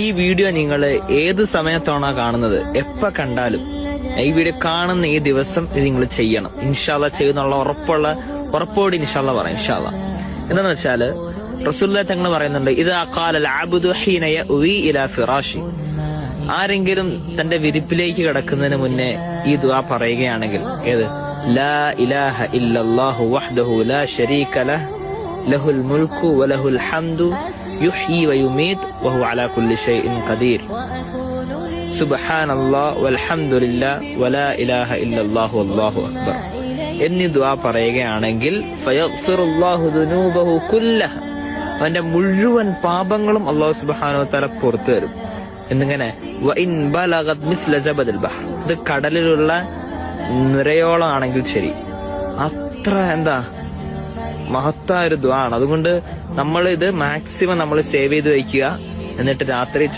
ഈ വീഡിയോ നിങ്ങൾ ഏത് സമയത്താണോ കാണുന്നത്, എപ്പോ കണ്ടാലും ഈ വീഡിയോ കാണുന്ന ഈ ദിവസം ഇത് നിങ്ങൾ ചെയ്യണം. ഇൻഷാല്ലാ ചെയ്യുന്നുള്ള ഉറപ്പോട് ഇൻഷാല്ലാ പറയാം. ഇൻഷാല്ലാ എന്താന്ന് വെച്ചാല് റസൂലുള്ളാഹി തങ്ങൾ പറയുന്നുണ്ട്, ഇദാ ഖാലൽ അബ്ദു ഹീന യഅ്വി ഇലാ ഫിറാശി, ആരെങ്കിലും തന്റെ വിരിപ്പിലേക്ക് കിടക്കുന്നതിന് മുന്നേ ഈ ദുആ പറയുകയാണെങ്കിൽ, ഏത് ലാ ഇലാഹ ഇല്ലല്ലാഹു വഹ്ദഹു ലാ ശരീക ലഹ് ലഹുൽ മുൽക്കു വലഹുൽ ഹംദു യുഹ്യി വയുമീത് വഹുവ അലാ കുല്ലി ഷൈഇൻ ഖദീർ, സുബ്ഹാനല്ലാഹ് വൽഹംദുലില്ലാഹ് വലാ ഇലാഹ ഇല്ലല്ലാഹു വല്ലാഹു അക്ബർ എന്നീ ദുആ പറയുകയാണെങ്കിൽ ഫയഗ്ഫിറുല്ലാഹു ദുനൂബഹു കുല്ലഹ, അവന്റെ മുഴുവൻ പാപങ്ങളും അല്ലാഹു സുബ്ഹാനഹു വ തആല പുറത്തു തരും. എന്നിങ്ങനെ വഇൻ ബലഗത് മിസ്ല സബദിൽ ബഹർ, ഇത് കടലിലുള്ള നിറയോളം ആണെങ്കിൽ ശരി, അത്ര മഹത്തായ ഒരു ദുആ ആണ്. അതുകൊണ്ട് നമ്മൾ ഇത് മാക്സിമം നമ്മൾ സേവ് ചെയ്ത് വയ്ക്കുക. എന്നിട്ട് രാത്രി